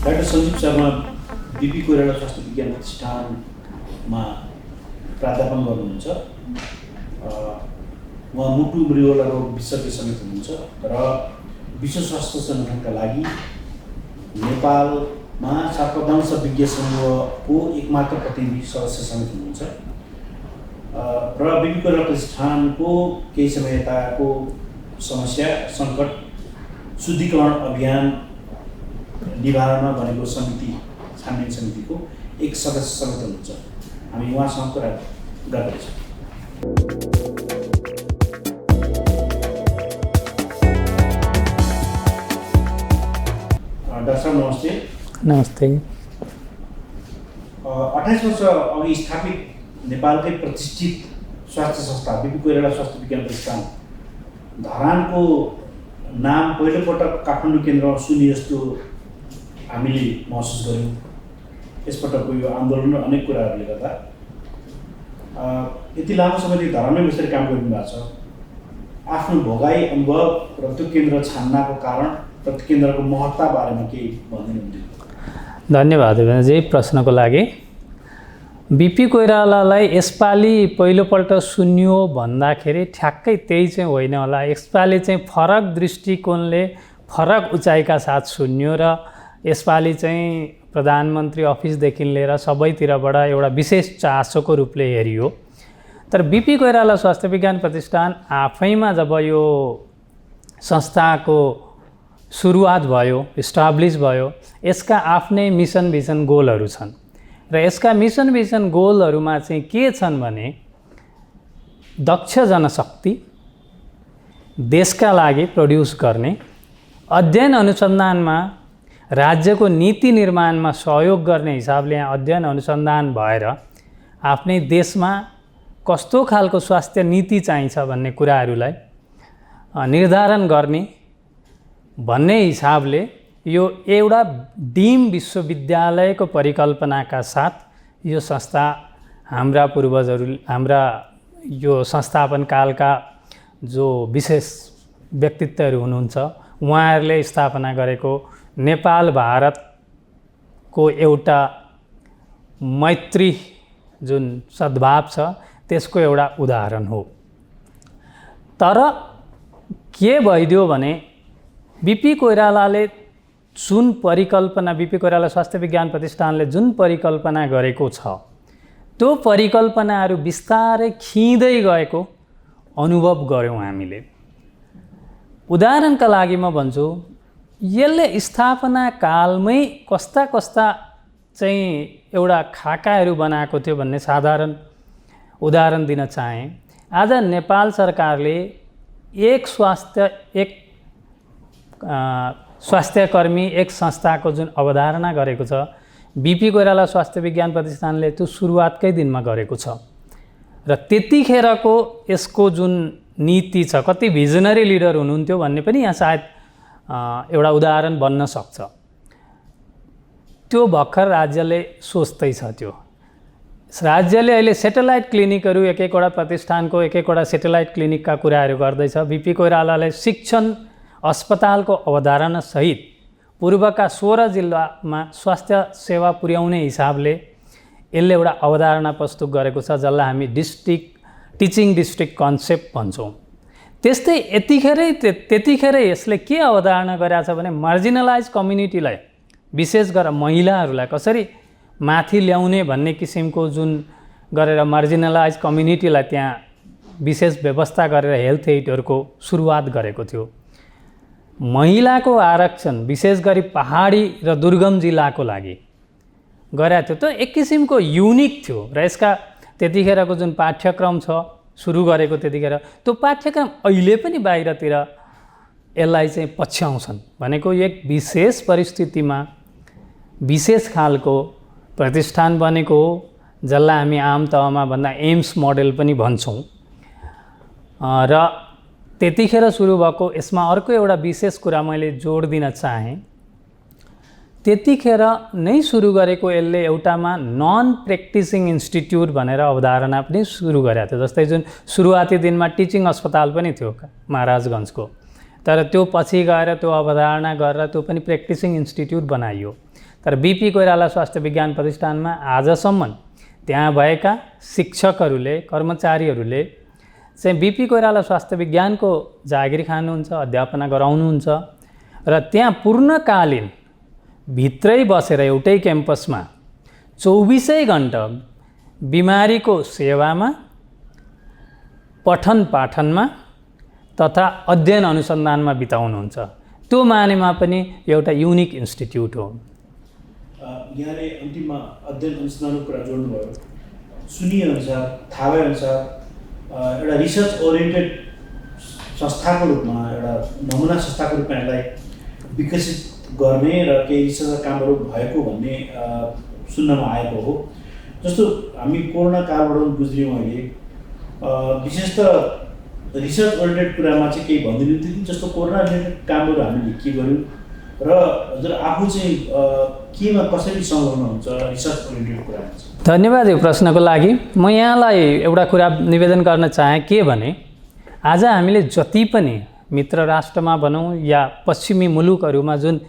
Doctor Sanjeev Sharma BP Koirala स्वास्थ्य विज्ञान प्रतिष्ठानमा प्राध्यापन गर्नुहुन्छ। उहाँ मुटु मृगौला रोग विशेषज्ञ समेत हुनुहुन्छ र विश्व स्वास्थ्य सङ्गठनका लागि नेपालमा सर्पदंश विज्ञ समूहको एकमात्र प्रतिनिधि सदस्य समेत हुनुहुन्छ र बिपी कोइराला प्रतिष्ठानको केही समय यताको समस्या सङ्कट शुद्धिकरण अभियान निवारणमा बनेको समिति छानबिन समितिको एक सदस्य समेत हुनुहुन्छ। हामी उहाँसँग कुरा गर्दैछौँ। डाक्टर साहब नमस्ते। नमस्ते। 28 वर्ष अघि स्थापित नेपालकै प्रतिष्ठित स्वास्थ्य संस्था बिपी कोइराला स्वास्थ्य विज्ञान प्रतिष्ठान धरानको नाम पहिलोपटक काठमाडौँ केन्द्रमा सुनि जस्तो हामीले महसुस गऱ्यौँ। यसपटकको यो आन्दोलन र अनेक कुराहरूले गर्दा यति लामो समयदेखि धरानमै बसेर काम गरिनु भएको छ। आफ्नो भोगाई अनुभव र त्यो केन्द्र छान्नको कारण र त्यो केन्द्रको महत्त्व बारेमा केही भनिदिनुहुन्थ्यो? धन्यवाद विनयजी प्रश्नको लागि। बिपी कोइरालालाई यसपालि पहिलोपल्ट सुन्यो भन्दाखेरि ठ्याक्कै त्यही चाहिँ होइन होला। यसपालि चाहिँ फरक दृष्टिकोणले फरक उचाइका साथ सुन्यो र यसपालि चाहिँ प्रधानमन्त्री अफिसदेखि लिएर सबैतिरबाट एउटा विशेष चासोको रूपले हेरियो। तर बिपी कोइराला स्वास्थ्य विज्ञान प्रतिष्ठान आफैमा जब यो संस्थाको सुरुवात भयो, इस्टाब्लिस भयो, यसका आफ्नै मिसन भिजन गोलहरू छन् र यसका मिसन भिजन गोलहरूमा चाहिँ के छन् भने दक्ष जनशक्ति देशका लागि प्रड्युस गर्ने, अध्ययन अनुसन्धानमा राज्यको नीति निर्माणमा सहयोग गर्ने हिसाबले यहाँ अध्ययन अनुसन्धान भएर आफ्नै देशमा कस्तो खालको स्वास्थ्य नीति चाहिन्छ भन्ने कुराहरूलाई निर्धारण गर्ने भन्ने हिसाबले यो एउटा डिम विश्वविद्यालयको परिकल्पनाका साथ यो संस्था हाम्रा पूर्वजहरू हाम्रा यो संस्थापन कालका जो विशेष व्यक्तित्वहरू हुनुहुन्छ उहाँहरूले स्थापना गरेको नेपाल भारतको एउटा मैत्री जुन सद्भाव छ त्यसको एउटा उदाहरण हो। तर के भइदियो भने बिपी कोइरालाले जुन परिकल्पना बिपी कोइराला स्वास्थ्य विज्ञान प्रतिष्ठानले जुन परिकल्पना गरेको छ त्यो परिकल्पनाहरू बिस्तारै खिँदै गएको अनुभव गऱ्यौँ हामीले। उदाहरणका लागि म भन्छु, यसले स्थापना कालमै कस्ता कस्ता चाहिँ एउटा खाकाहरू बनाएको थियो भन्ने साधारण उदाहरण दिन चाहे। आज नेपाल सरकारले एक स्वास्थ्यकर्मी एक संस्थाको जुन अवधारणा गरेको छ बिपी कोइराला स्वास्थ्य विज्ञान प्रतिष्ठानले त्यो सुरुवातकै दिनमा गरेको छ र त्यतिखेरको यसको जुन नीति छ, कति भिजनरी लिडर हुनुहुन्थ्यो भन्ने पनि यहाँ सायद एउटा उदाहरण बन्न सक्छ। त्यो भर्खर राज्यले सोच्दैछ। त्यो राज्यले अहिले सेटेलाइट क्लिनिकहरू एक एकवटा प्रतिष्ठानको एक एकवटा सेटेलाइट क्लिनिकका कुराहरू गर्दैछ। बिपी कोइरालाले शिक्षण अस्पतालको अवधारणा सहित पूर्वका 16 जिल्लामा स्वास्थ्य सेवा पुर्याउने हिसाबले यसले एउटा अवधारणा प्रस्तुत गरेको छ जसलाई हामी टिचिङ डिस्ट्रिक्ट कन्सेप्ट भन्छौँ। त्यस्तै त्यतिखेरै यसले के अवधारणा गरेको छ भने मार्जिनलाइज कम्युनिटीलाई विशेष गरेर महिलाहरूलाई कसरी माथि ल्याउने भन्ने किसिमको जुन गरेर मार्जिनलाइज कम्युनिटीलाई त्यहाँ विशेष व्यवस्था गरेर हेल्थ एडहरूको सुरुवात गरेको थियो। महिलाको आरक्षण विशेष गरी पहाडी र दुर्गम जिल्लाको लागि गरेको थियो। त्यो एक किसिमको युनिक थियो र यसका त्यतिखेरको जुन पाठ्यक्रम छ सुरु गरेको त्यतिखेर त्यो पाठ्यक्रम अहिले पनि बाहिरतिर यसलाई चाहिँ पछ्याउँछन् भनेको एक विशेष परिस्थितिमा विशेष खालको प्रतिष्ठान बनेको हो जसलाई हामी आम तहमा भन्दा एम्स मोडेल पनि भन्छौँ र त्यतिखेर सुरु भएको यसमा अर्को एउटा विशेष कुरा मैले जोड दिन चाहेँ। त्यतिखेर नै सुरु गरेको यसले एउटामा नन प्र्याक्टिसिङ इन्स्टिट्युट भनेर अवधारणा पनि सुरु गरेको थियो। जस्तै जुन सुरुवाती दिनमा टिचिङ अस्पताल पनि थियो महाराजगञ्जको, तर त्यो पछि गएर त्यो अवधारणा गरेर त्यो पनि प्र्याक्टिसिङ इन्स्टिट्युट बनाइयो। तर बिपी कोइराला स्वास्थ्य विज्ञान प्रतिष्ठानमा आजसम्म त्यहाँ भएका शिक्षकहरूले कर्मचारीहरूले चाहिँ बिपी कोइराला स्वास्थ्य विज्ञानको जागिर खानुहुन्छ, अध्यापना गराउनुहुन्छ र त्यहाँ पूर्णकालीन भित्रै बसेर एउटै क्याम्पसमा 24 घण्टा बिमारीको सेवामा, पठन पाठनमा तथा अध्ययन अनुसन्धानमा बिताउनुहुन्छ। त्यो मानेमा पनि एउटा युनिक इन्स्टिट्युट हो। यहाँले अन्तिममा अध्ययन अनुसन्धानको कुरा जोड्नुभयो। सुनिएअनुसार, थाहा भएअनुसार एउटा रिसर्च ओरिएन्टेड संस्थाको रूपमा, एउटा नमुना संस्थाको रूपमा यसलाई विकसित गर्ने र केही रिसर्च कामहरू भएको भन्ने सुन्नमा आएको हो। जस्तो हामी कोरोना कालबाट गुज्रियौँ अहिले, विशेष त रिसर्च ओरिएन्टेड कुरामा चाहिँ केही भनिदिनु थियो। जस्तो कोरोना रिलेटेड कामहरू हामीले के गर्यौँ र हजुर आफू चाहिँ केमा कसरी संलग्न हुन्छ रिसर्च ओरिएन्टेड कुरामा? धन्यवाद यो प्रश्नको लागि। म यहाँलाई एउटा कुरा निवेदन गर्न चाहेँ के भने आज हामीले जति पनि मित्र राष्ट्रमा भनौँ या पश्चिमी मुलुकहरूमा जुन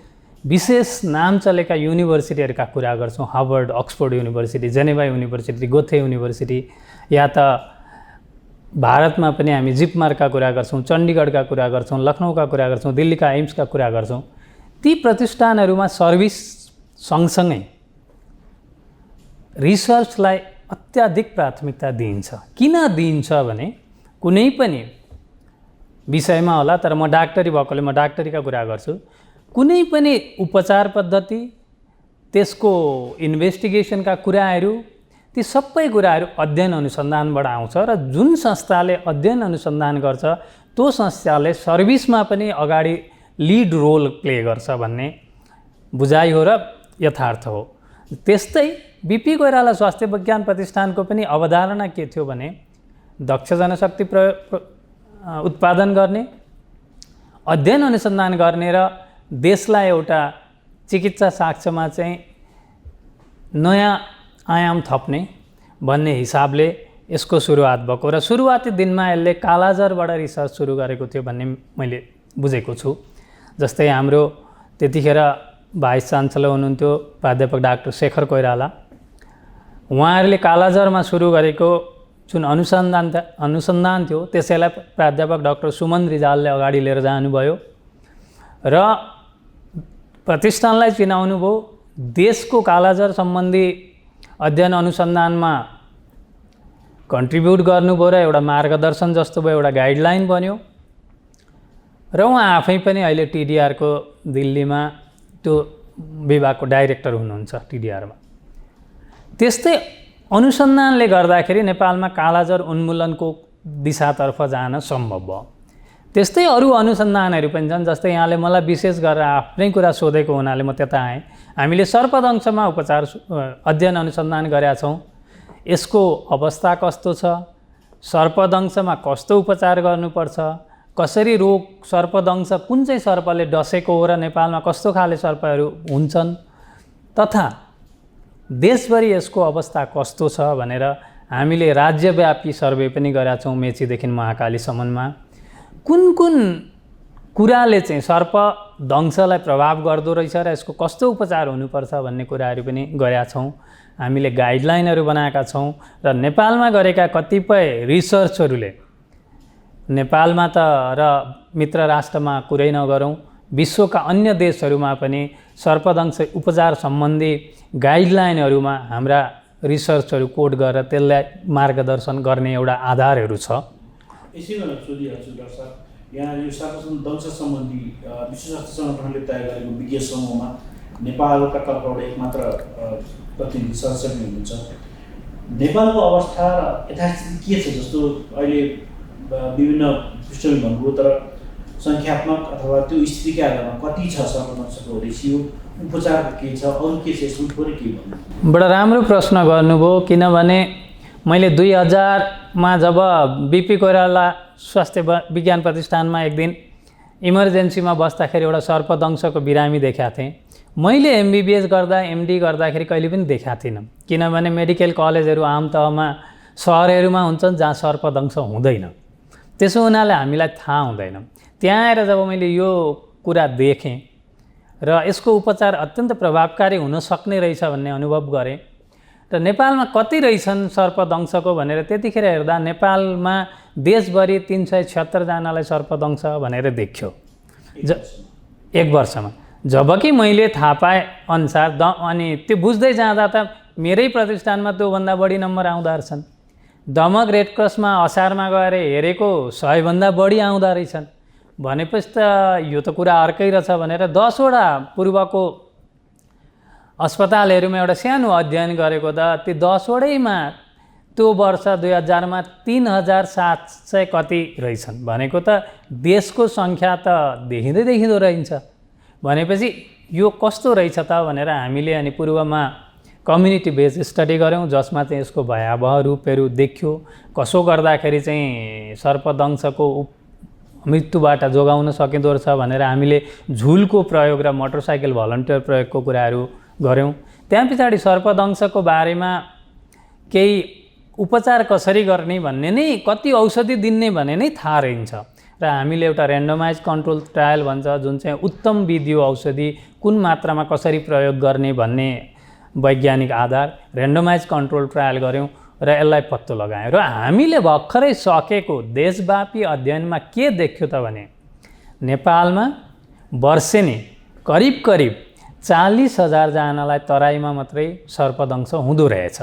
विशेष नाम चलेका युनिभर्सिटीहरूका कुरा गर्छौँ, Harvard, Oxford University, Geneva University, Goethe University, या त भारतमा पनि हामी जिपमारका कुरा गर्छौँ, चण्डीगढका कुरा गर्छौँ, लखनऊका कुरा गर्छौँ, दिल्लीका एम्सका कुरा गर्छौँ। ती प्रतिष्ठानहरूमा सर्भिस सँगसँगै रिसर्चलाई अत्याधिक प्राथमिकता दिइन्छ। किन दिइन्छ भने कुनै पनि विषयमा होला, तर म डाक्टरी भएकोले म डाक्टरीका कुरा गर्छु, कुनै पनि उपचार पद्धति, त्यसको इन्भेस्टिगेसनका कुराहरू, ती सबै कुराहरू अध्ययन अनुसन्धानबाट आउँछ र जुन संस्थाले अध्ययन अनुसन्धान गर्छ त्यो संस्थाले सर्भिसमा पनि अगाडि लिड रोल प्ले गर्छ भन्ने बुझाइ हो र यथार्थ हो। त्यस्तै बिपी कोइराला स्वास्थ्य विज्ञान प्रतिष्ठानको पनि अवधारणा के थियो भने दक्ष जनशक्ति उत्पादन गर्ने, अध्ययन अनुसन्धान गर्ने र देशलाई एउटा चिकित्सा साक्ष्यमा चाहिँ नयाँ आयाम थप्ने भन्ने हिसाबले यसको सुरुवात भएको र सुरुवाती दिनमा यसले कालाजारबाट रिसर्च सुरु गरेको थियो भन्ने मैले बुझेको छु। जस्तै हाम्रो त्यतिखेर भाइस चान्सलर हुनुहुन्थ्यो प्राध्यापक डाक्टर शेखर कोइराला, उहाँहरूले कालाजारमा सुरु गरेको जुन अनुसन्धान थियो त्यसैलाई प्राध्यापक डाक्टर सुमन रिजालले अगाडि लिएर जानुभयो र प्रतिष्ठानलाई चिनाउनु भयो। देशको कालाजार सम्बन्धी अध्ययन अनुसन्धानमा कन्ट्रिब्युट गर्नुभयो र एउटा मार्गदर्शन जस्तो भयो, एउटा गाइडलाइन बन्यो र उहाँ आफै पनि अहिले टिडिआरको दिल्लीमा त्यो विभागको डाइरेक्टर हुनुहुन्छ टिडिआरमा। त्यस्तै अनुसन्धानले गर्दाखेरि नेपालमा कालाजार उन्मूलनको दिशातर्फ जान सम्भव भयो। त्यस्तै अरू अनुसन्धानहरू पनि छन्। जस्तै यहाँले मलाई विशेष गरेर आफ्नै कुरा सोधेको हुनाले म त्यता आएँ। हामीले सर्पदंशमा उपचार अध्ययन अनुसन्धान गरेका छौँ। यसको अवस्था कस्तो छ, सर्पदंशमा कस्तो उपचार गर्नुपर्छ, कसरी रोग सर्पदंश कुन चाहिँ सर्पले डसेको हो र नेपालमा कस्तो खाले सर्पहरू हुन्छन्, तथा देशभरि यसको अवस्था कस्तो छ भनेर हामीले राज्यव्यापी सर्वे पनि गरेका छौँ। मेचीदेखि महाकालीसम्ममा कुन कुन कुराले चाहिँ सर्पदंशलाई प्रभाव गर्दो रहेछ र यसको कस्तो उपचार हुनुपर्छ भन्ने कुराहरू पनि गरेका छौँ। हामीले गाइडलाइनहरू बनाएका छौँ र नेपालमा गरेका कतिपय रिसर्चहरूले नेपालमा त र मित्र राष्ट्रमा कुरै नगरौँ, विश्वका अन्य देशहरूमा पनि सर्पदंश उपचार सम्बन्धी गाइडलाइनहरूमा हाम्रा रिसर्चहरू कोड गरेर त्यसलाई मार्गदर्शन गर्ने एउटा आधारहरू छ। यसैमा सोधिहाल्छु डाक्टर साहब, यहाँ यो सर्पदंश सम्बन्धी विश्व स्वास्थ्य सङ्गठनले तय गरेको विज्ञ समूहमा नेपालका तर्फबाट एकमात्र प्रतिनिधि सदस्य हुनुहुन्छ। नेपालको अवस्था र यथास्थिति के छ? जस्तो अहिले विभिन्न पृष्ठभूमि भन्नुभयो, तर सङ्ख्यात्मक अथवा त्यो स्थितिका आधारमा कति छ सर्पदंशको रेसियो, उपचार के छ, अरू के छ, यसमा थोरै के भन्नु? बडा राम्रो प्रश्न गर्नुभयो। किनभने मैले 2000मा जब बिपी कोइराला स्वास्थ्य विज्ञान प्रतिष्ठानमा एक दिन इमर्जेन्सीमा बस्दाखेरि एउटा सर्पदंशको बिरामी देखाएको थिएँ। मैले एमबिबिएस गर्दा एमडी गर्दाखेरि कहिले पनि देखाएको थिइनँ, किनभने मेडिकल कलेजहरू आम तहमा सहरहरूमा हुन्छन् जहाँ सर्पदंश हुँदैन। त्यसो हुनाले हामीलाई थाहा हुँदैन। त्यहाँ आएर जब मैले यो कुरा देखेँ र यसको उपचार अत्यन्त प्रभावकारी हुन सक्ने रहेछ भन्ने अनुभव गरेँ। र नेपालमा कति रहेछन् सर्पदंशको भनेर त्यतिखेर हेर्दा नेपालमा देशभरि 376 जनालाई सर्पदंश भनेर देखियो एक वर्षमा। जबकि मैले थाहा पाए अनुसार अनि त्यो बुझ्दै जाँदा त मेरै प्रतिष्ठानमा त्योभन्दा बढी नम्बर आउँदा रहेछन्। दमक रेड क्रसमा असारमा गएर हेरेको 100 भन्दा बढी आउँदा रहेछन्। भनेपछि त यो त कुरा अर्कै रहेछ भनेर 10 वटा पूर्वको अस्पतालहरूमा एउटा सानो अध्ययन गरेको त ती 10 वटैमा त्यो वर्ष 2000 मा 3700 कति रहेछन्। भनेको त देशको सङ्ख्या त देखिँदो रहन्छ। भनेपछि यो कस्तो रहेछ त भनेर हामीले अनि पूर्वमा कम्युनिटी बेस्ड स्टडी गऱ्यौँ, जसमा चाहिँ यसको भयावह रूपहरू देखियो। कसो गर्दाखेरि चाहिँ सर्पदंशको मृत्युबाट जोगाउन सकिँदो रहेछ भनेर हामीले झुलको प्रयोग र मोटरसाइकल भलन्टियर प्रयोगको कुराहरू गऱ्यौँ। त्यहाँ पछाडि सर्पदंशको बारेमा केही उपचार कसरी गर्ने भन्ने नै, कति औषधि दिने भन्ने नै थाहा रहन्छ। र हामीले एउटा ऱ्यान्डमाइज कन्ट्रोल ट्रायल भन्छ, जुन चाहिँ उत्तम विधियो औषधि कुन मात्रामा कसरी प्रयोग गर्ने भन्ने वैज्ञानिक आधार ऱ्यान्डमाइज कन्ट्रोल ट्रायल गऱ्यौँ र यसलाई पत्तो लगायौँ। र हामीले भर्खरै सकेको देशव्यापी अध्ययनमा के देखियो त भने नेपालमा वर्षेनी करिब 40,000 जनालाई तराईमा मात्रै सर्पदंश हुँदो रहेछ।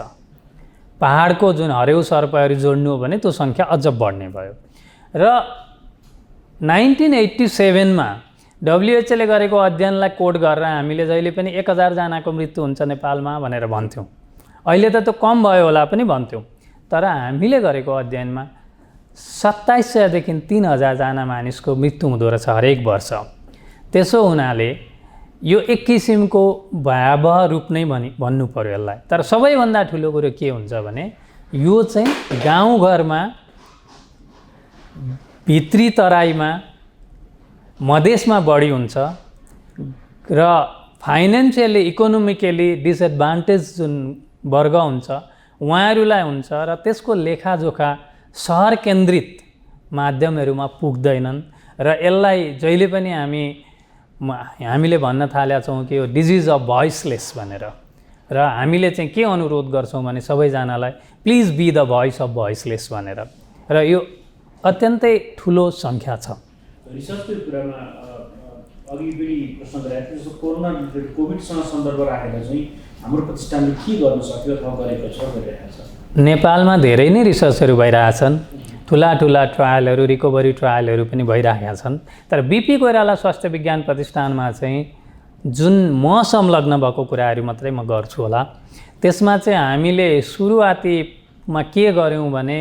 पहाडको जुन हरेउ सर्पहरू जोड्नु हो भने त्यो सङ्ख्या अझ बढ्ने भयो। र 1987 मा WHO ले गरेको अध्ययनलाई कोट गरेर हामीले जहिले पनि 1000 जनाको मृत्यु हुन्छ नेपालमा भनेर भन्थ्यौँ। अहिले त त्यो कम भयो होला पनि भन्थ्यौँ। तर हामीले गरेको अध्ययनमा 2700 देखि 3000 जना मानिसको मृत्यु हुँदो रहेछ हरेक वर्ष। त्यसो हुनाले यो एक किसिमको भयावह रूप नै भन्नु पर्यो यसलाई। तर सबैभन्दा ठुलो कुरो के हुन्छ भने यो चाहिँ गाउँघरमा, भित्री तराईमा, मधेसमा बढी हुन्छ र फाइनेन्सियली इकोनोमिकली डिसएडभान्टेज जुन वर्ग हुन्छ उहाँहरूलाई हुन्छ र त्यसको लेखाजोखा सहर केन्द्रित माध्यमहरूमा पुग्दैनन्। र यसलाई जहिले पनि हामीले भन्न थालेका छौँ कि यो डिजिज अफ भोइसलेस भनेर। र हामीले चाहिँ के अनुरोध गर्छौँ भने सबैजनालाई please be the voice of voiceless भनेर। र यो अत्यन्तै ठुलो सङ्ख्या छ। रिसर्चको कुरामा अघि पनि प्रश्न गरेको थिएँ, कोरोना कोभिडसँग सन्दर्भ राखेर चाहिँ हाम्रो प्रतिष्ठानले के गर्न सक्यो अथवा गरेको छ गरिरहेको छ? नेपालमा धेरै नै रिसर्चहरू भइरहेछन्। ठुला ट्रायलहरू, रिकभरी ट्रायलहरू पनि भइरहेका छन्। तर बीपी कोइराला स्वास्थ्य विज्ञान प्रतिष्ठानमा चाहिँ जुन म संलग्न भएको कुराहरू मात्रै म गर्छु होला। त्यसमा चाहिँ हामीले सुरुवातीमा के गर्यौँ भने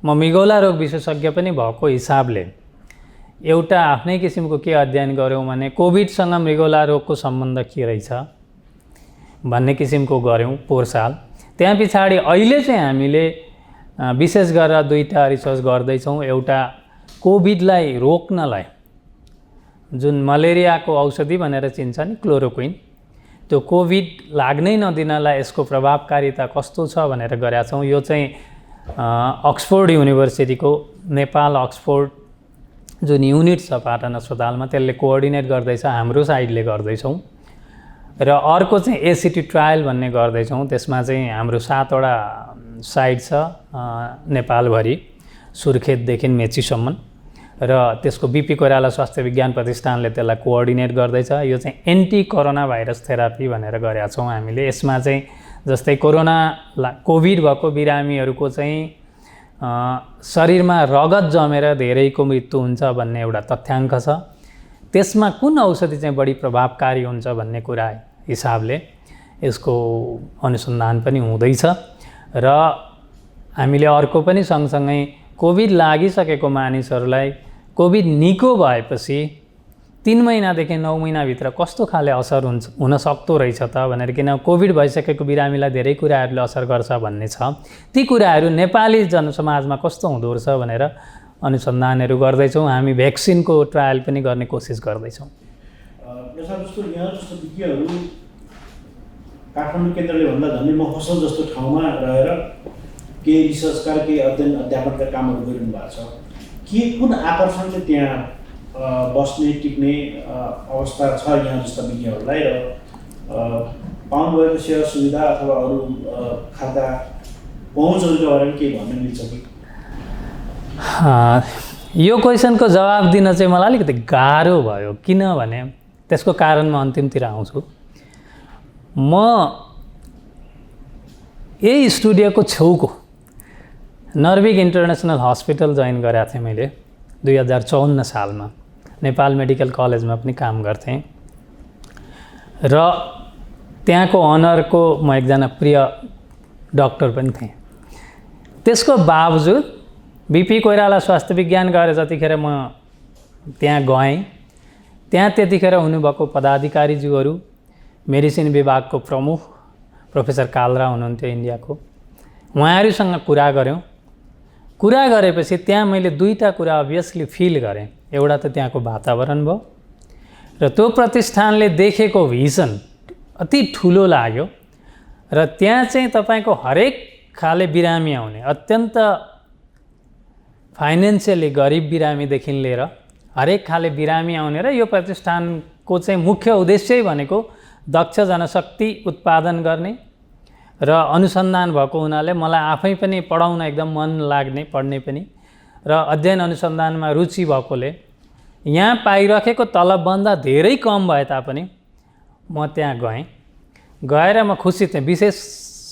म मृगौला रोग विशेषज्ञ पनि भएको हिसाबले एउटा आफ्नै किसिमको के अध्ययन गऱ्यौँ भने कोभिडसँग मृगौला रोगको सम्बन्ध के रहेछ भन्ने किसिमको गऱ्यौँ पोहोर साल। त्यहाँ पछाडि अहिले चाहिँ हामीले विशेष गरेर 2टा रिसर्च गर्दैछौँ। एउटा कोभिडलाई रोक्नलाई जुन मलेरियाको औषधि भनेर चिन्छ नि, क्लोरोक्विन, त्यो कोभिड लाग्नै नदिनलाई यसको प्रभावकारिता कस्तो छ भनेर गरेका छौँ। यो चाहिँ अक्सफोर्ड युनिभर्सिटीको नेपाल अक्सफोर्ड जुन युनिट छ पाटन अस्पतालमा त्यसले कोअर्डिनेट गर्दैछ, हाम्रो साइडले गर्दैछौँ। र अर्को चाहिँ एसिटी ट्रायल भन्ने गर्दैछौँ। त्यसमा चाहिँ हाम्रो 7 वटा साइट छ नेपालभरि, सुर्खेतदेखि मेचीसम्म। र त्यसको बीपी कोइराला स्वास्थ्य विज्ञान प्रतिष्ठानले त्यसलाई कोअर्डिनेट गर्दैछ। यो चाहिँ एन्टी कोरोना भाइरस थेरापी भनेर गरेका छौँ हामीले। यसमा चाहिँ जस्तै कोभिड भएको बिरामीहरूको चाहिँ शरीरमा रगत जमेर धेरैको मृत्यु हुन्छ भन्ने एउटा तथ्याङ्क छ। त्यसमा कुन औषधि चाहिँ बढी प्रभावकारी हुन्छ भन्ने कुरा हिसाबले यसको अनुसन्धान पनि हुँदैछ। र हामीले अर्को पनि सँगसँगै कोभिड लागिसकेको मानिसहरूलाई कोभिड निको भएपछि 3 महिनादेखि 9 महिनाभित्र कस्तो खाले असर हुन सक्दो रहेछ त भनेर, किन कोभिड भइसकेको बिरामीलाई धेरै कुराहरूले असर गर्छ भन्ने छ। ती कुराहरू नेपाली जनसमाजमा कस्तो हुँदो रहेछ भनेर अनुसन्धानहरू गर्दैछौँ। हामी भ्याक्सिनको ट्रायल पनि गर्ने कोसिस गर्दैछौँ। जस्तो यहाँ जस्तो विज्ञहरू काठमाडौँ केन्द्रले भन्दा झन्डै मफसल जस्तो ठाउँमा रहेर केही रिसर्चका केही अध्ययन अध्यापनका कामहरू गरिरहनु भएको छ। के कुन आकर्षणले त्यहाँ बस्ने टिक्ने अवस्था छ यहाँ जस्ता विज्ञहरूलाई र पाउनुभएको सेवा सुविधा अथवा अरू खाता पहुँचहरूका बारेमा केही भन्न मिल्छ कि? यो क्वेसनको जवाब दिन चाहिँ मलाई अलिकति गाह्रो भयो, किनभने त्यसको कारण म अन्तिमतिर आउँछु। म यही स्टुडियोको छेउको नर्भिक इन्टरनेसनल हस्पिटल जोइन गरेको थिएँ मैले 2054 सालमा। नेपाल मेडिकल कलेजमा पनि काम गर्थेँ र त्यहाँको अनरको म एकजना प्रिय डाक्टर पनि थिएँ। त्यसको बावजुद बिपी कोइराला स्वास्थ्य विज्ञान गएर जतिखेर म त्यहाँ गएँ, त्यहाँ त्यतिखेर हुनुभएको पदाधिकारीज्यूहरू, मेडिसिन विभागको प्रमुख प्रोफेसर कालरा हुनुहुन्थ्यो इन्डियाको, उहाँहरूसँग कुरा गऱ्यौँ। कुरा गरेपछि त्यहाँ मैले दुईवटा कुरा अभियसली फिल गरेँ। एउटा त त्यहाँको वातावरण भयो र त्यो प्रतिष्ठानले देखेको भिजन अति ठुलो लाग्यो र त्यहाँ चाहिँ तपाईँको हरेक खाले बिरामी आउने, अत्यन्त फाइनेन्सियली गरिब बिरामीदेखि लिएर हरेक खाले बिरामी आउने र यो प्रतिष्ठानको चाहिँ मुख्य उद्देश्य भनेको दक्ष जनशक्ति उत्पादन गर्ने र अनुसन्धान भएको हुनाले मलाई आफै पनि पढाउन एकदम मन लाग्ने, पढ्ने पनि र अध्ययन अनुसन्धानमा रुचि भएकोले यहाँ पाइराखेको तलबभन्दा धेरै कम भए तापनि म त्यहाँ गएर म खुसी थिएँ। विशेष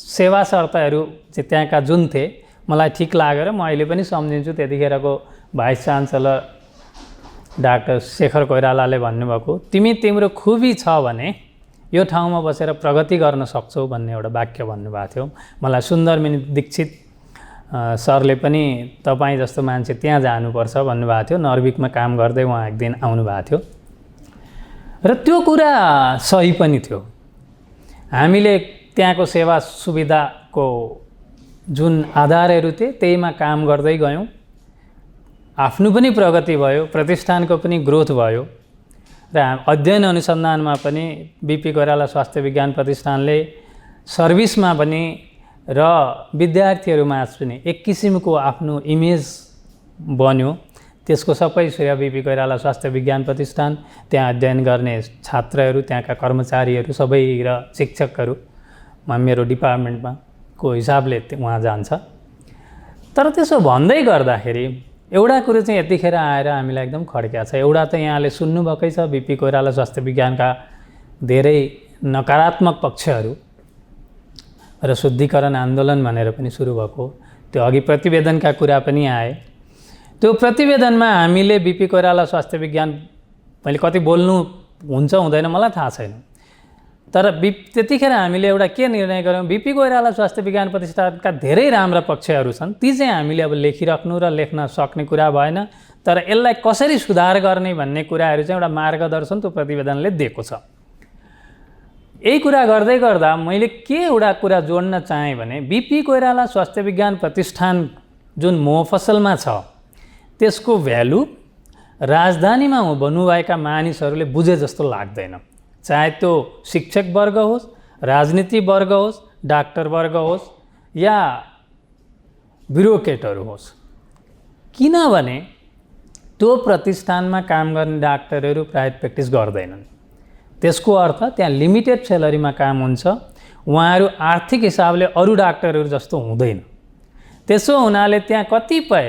सेवा शर्तहरू चाहिँ त्यहाँका जुन थिए मलाई ठिक लागेर म अहिले पनि सम्झिन्छु। त्यतिखेरको भाइस चान्सलर डाक्टर शेखर कोइरालाले भन्नुभएको, तिम्रो खुबी छ भने यो ठाउँमा बसेर प्रगति गर्न सक्छौ भन्ने एउटा वाक्य भन्नुभएको थियो। मलाई सुन्दरमणि दीक्षित सरले पनि तपाईँ जस्तो मान्छे त्यहाँ जानुपर्छ भन्नुभएको थियो। नर्भिकमा काम गर्दै उहाँ एक दिन आउनुभएको थियो र त्यो कुरा सही पनि थियो। हामीले त्यहाँको सेवा सुविधाको जुन आधारहरू थिए त्यहीमा काम गर्दै गयौँ। आफ्नो पनि प्रगति भयो, प्रतिष्ठानको पनि ग्रोथ भयो र अध्ययन अनुसन्धानमा पनि बिपी कोइराला स्वास्थ्य विज्ञान प्रतिष्ठानले सर्भिसमा पनि र विद्यार्थीहरूमाझ पनि एक किसिमको आफ्नो इमेज बन्यो। त्यसको सबै श्रेय बिपी कोइराला स्वास्थ्य विज्ञान प्रतिष्ठान, त्यहाँ अध्ययन गर्ने छात्रहरू, त्यहाँका कर्मचारीहरू सबै र शिक्षकहरू मेरो डिपार्टमेन्टमा को हिसाबले उहाँ जान्छ। तर त्यसो भन्दै गर्दाखेरि एउटा कुरो चाहिँ यतिखेर आएर हामीलाई एकदम खड्क्या छ। एउटा त यहाँले सुन्नुभएकै छ बिपी कोइराला स्वास्थ्य विज्ञानका धेरै नकारात्मक पक्षहरू र शुद्धिकरण आन्दोलन भनेर पनि सुरु भएको, त्यो अघि प्रतिवेदनका कुरा पनि आए। त्यो प्रतिवेदनमा हामीले बिपी कोइराला स्वास्थ्य विज्ञान, मैले कति बोल्नु हुन्छ हुँदैन मलाई थाहा छैन, तर त्यतिखेर हामीले एउटा के निर्णय गऱ्यौँ, बिपी कोइराला स्वास्थ्य विज्ञान प्रतिष्ठानका धेरै राम्रा पक्षहरू छन्, ती चाहिँ हामीले अब लेखिराख्नु र लेख्न सक्ने कुरा भएन, तर यसलाई कसरी सुधार गर्ने भन्ने कुराहरू चाहिँ एउटा मार्गदर्शन त्यो प्रतिवेदनले दिएको छ। यही कुरा गर्दै गर्दा मैले के एउटा कुरा जोड्न चाहेँ भने बिपी कोइराला स्वास्थ्य विज्ञान प्रतिष्ठान जुन मोफसलमा छ त्यसको भ्यालु राजधानीमा बन्नुभएका मानिसहरूले बुझे जस्तो लाग्दैन। चाहे त्यो शिक्षक वर्ग होस्, राजनीति वर्ग होस्, डाक्टर वर्ग होस् या ब्युरोक्रेटहरू होस्, किनभने त्यो प्रतिष्ठानमा काम गर्ने डाक्टरहरू प्राइभेट प्र्याक्टिस गर्दैनन्। त्यसको अर्थ त्यहाँ लिमिटेड स्यालेरीमा काम हुन्छ, उहाँहरू आर्थिक हिसाबले अरू डाक्टरहरू जस्तो हुँदैन। त्यसो हुनाले त्यहाँ कतिपय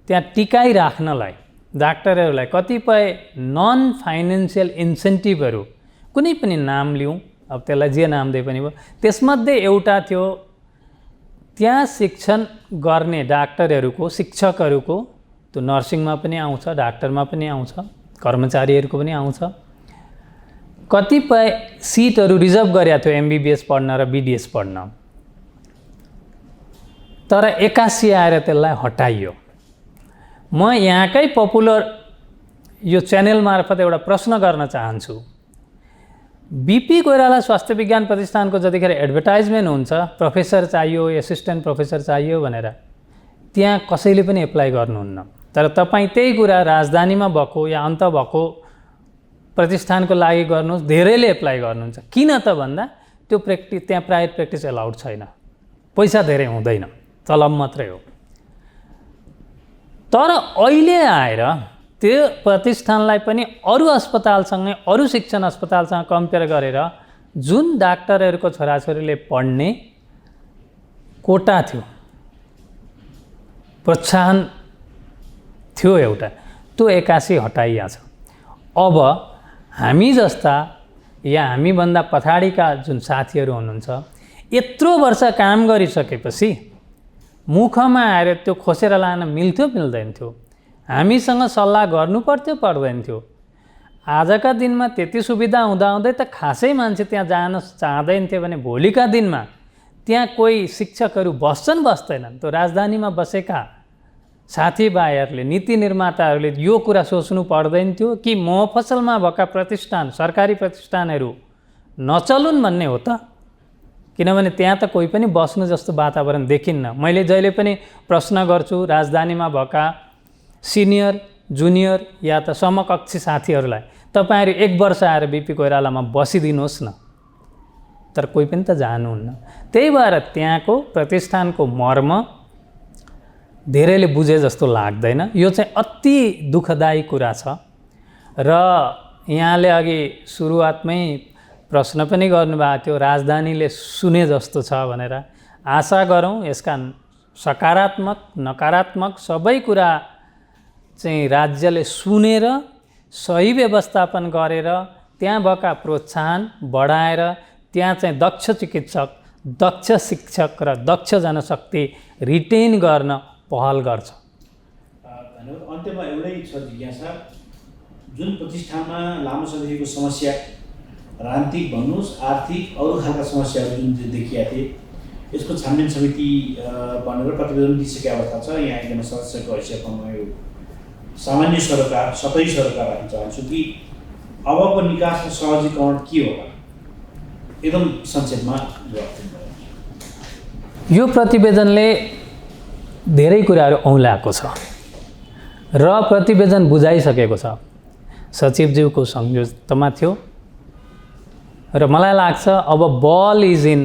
त्यहाँ टिकाइ राख्नलाई डाक्टरहरूलाई कतिपय नन फाइनेन्सियल इन्सेन्टिभहरू, कुनै पनि नाम लिउँ, अब त्यसलाई जे नाम दिए पनि भयो, त्यसमध्ये एउटा थियो त्यहाँ शिक्षण गर्ने डाक्टरहरूको, शिक्षकहरूको, त्यो नर्सिङमा पनि आउँछ, डाक्टरमा पनि आउँछ, कर्मचारीहरूको पनि आउँछ, कतिपय सिटहरू रिजर्भ गरेका थियो एमबिबिएस पढ्न र बिडिएस पढ्न, तर 81 आएर त्यसलाई हटाइयो। म यहाँकै पपुलर यो च्यानल मार्फत एउटा प्रश्न गर्न चाहन्छु। बिपी कोइराला स्वास्थ्य विज्ञान प्रतिष्ठानको जतिखेर एडभर्टाइजमेन्ट हुन्छ प्रोफेसर चाहियो, एसिस्टेन्ट प्रोफेसर चाहियो भनेर, त्यहाँ कसैले पनि एप्लाई गर्नुहुन्न। तर तपाईँ त्यही कुरा राजधानीमा भएको या अन्त भएको प्रतिष्ठानको लागि गर्नुहोस्, धेरैले एप्लाई गर्नुहुन्छ। किन त भन्दा त्यो त्यहाँ प्राइभेट प्र्याक्टिस एलाउड छैन, पैसा धेरै हुँदैन, तलब मात्रै हो। तर अहिले आएर त्यो प्रतिष्ठानलाई पनि अरू अस्पतालसँगै अरू शिक्षण अस्पतालसँग कम्पेयर गरेर जुन डाक्टरहरूको छोराछोरीले पढ्ने कोटा थियो, प्रोत्साहन थियो एउटा, त्यो 81 हटाइया छ। अब हामी जस्ता या हामीभन्दा पछाडिका जुन साथीहरू हुनुहुन्छ, यत्रो वर्ष काम गरिसकेपछि मुखमा आएर त्यो खोसेर लान मिल्थ्यो मिल्दैन थियो, हामीसँग सल्लाह गर्नु पर्थ्यो पर्दैन थियो। आजका दिनमा त्यति सुविधा हुँदाहुँदै त खासै मान्छे त्यहाँ जान चाहँदैन थियो भने भोलिका दिनमा त्यहाँ कोही शिक्षकहरू बस्छन् बस्दैनन्, त्यो राजधानीमा बसेका साथीभाइहरूले नीति निर्माताहरूले यो कुरा सोच्नु पर्दैन थियो कि महफसलमा भएका प्रतिष्ठान सरकारी प्रतिष्ठानहरू नचलुन् भन्ने हो त। किनभने त्यहाँ त कोही पनि बस्नु जस्तो वातावरण देखिन्न। मैले जहिले पनि प्रश्न गर्छु राजधानीमा भएका सिनियर जुनियर या त समकक्षी साथीहरूलाई, तपाईँहरू 1 वर्ष आएर बिपी कोइरालामा बसिदिनुहोस् न, तर कोही पनि त जानुहुन्न। त्यही भएर त्यहाँको प्रतिष्ठानको मर्म धेरैले बुझे जस्तो लाग्दैन। यो चाहिँ अति दुःखदायी कुरा छ र यहाँले अघि सुरुवातमै प्रश्न पनि गर्नुभएको थियो राजधानीले सुने जस्तो छ भनेर। आशा गरौँ यसका सकारात्मक नकारात्मक सबै कुरा चाहिँ राज्यले सुनेर सही व्यवस्थापन गरेर त्यहाँ भएका प्रोत्साहन बढाएर त्यहाँ चाहिँ दक्ष चिकित्सक, दक्ष शिक्षक र दक्ष जनशक्ति रिटेन गर्न पहल गर्छ। धन्यवाद। अन्त्यमा एउटै छ जिज्ञासा, जुन प्रतिष्ठानमा लामो समयदेखिको समस्या राजनीतिक भन्नुहोस् आर्थिक अरू खालका समस्याहरू जुन देखिएका थिए, यसको छानबिन समिति बनेर प्रतिवेदन दिइसकेको अवस्था छ। यहाँ एकजना सदस्यको हैसियतमा म यो सामान्य सरोकार सतही सरोकार राख्न चाहन्छु कि अबको निकास र सहजीकरण के होला, एकदम संक्षेपमा जवाफ दिनु। यो प्रतिवेदनले धेरै कुराहरू औँल्याएको छ र प्रतिवेदन बुझाइसकेको छ। सचिवज्यूको संयोजकतामा थियो र मलाई लाग्छ अब बल इज इन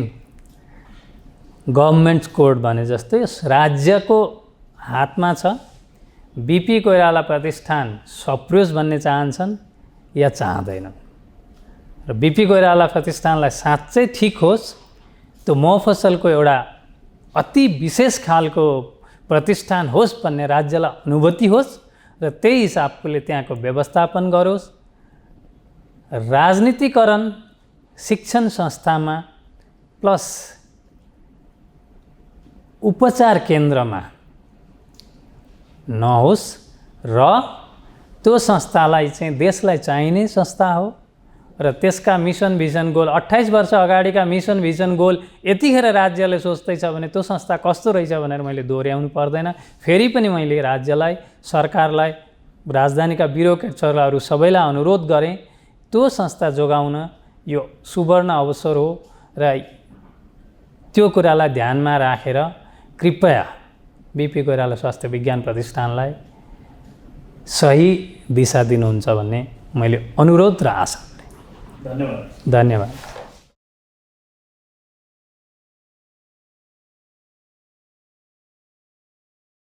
गभर्नमेन्ट कोर्ट भने जस्तै राज्यको हातमा छ। बिपी कोइराला प्रतिष्ठान सप्रियोस् भन्ने चाहन्छन् या चाहँदैनन् र बिपी कोइराला प्रतिष्ठानलाई साँच्चै ठिक होस्, त्यो महफसलको एउटा अति विशेष खालको प्रतिष्ठान होस् भन्ने राज्यलाई अनुभूति होस् र त्यही हिसाबले त्यहाँको व्यवस्थापन गरोस्। राजनीतिकरण शिक्षण संस्थामा प्लस उपचार केन्द्रमा नहोस् र त्यो संस्थालाई चाहिँ देशलाई चाहिने संस्था हो र त्यसका मिसन भिजन गोल 28 वर्ष अगाडिका मिसन भिजन गोल यतिखेर राज्यले सोच्दैछ भने त्यो संस्था कस्तो रहेछ भनेर मैले दोहोऱ्याउनु पर्दैन। फेरि पनि मैले राज्यलाई, सरकारलाई, राजधानीका ब्युरोक्रेटहरू सबैलाई अनुरोध गरेँ त्यो संस्था जोगाउन यो सुवर्ण अवसर हो र त्यो कुरालाई ध्यानमा राखेर कृपया बिपी कोइराला स्वास्थ्य विज्ञान प्रतिष्ठानलाई सही दिशा दिनुहुन्छ भन्ने मैले अनुरोध र आशा। धन्यवाद। धन्यवाद।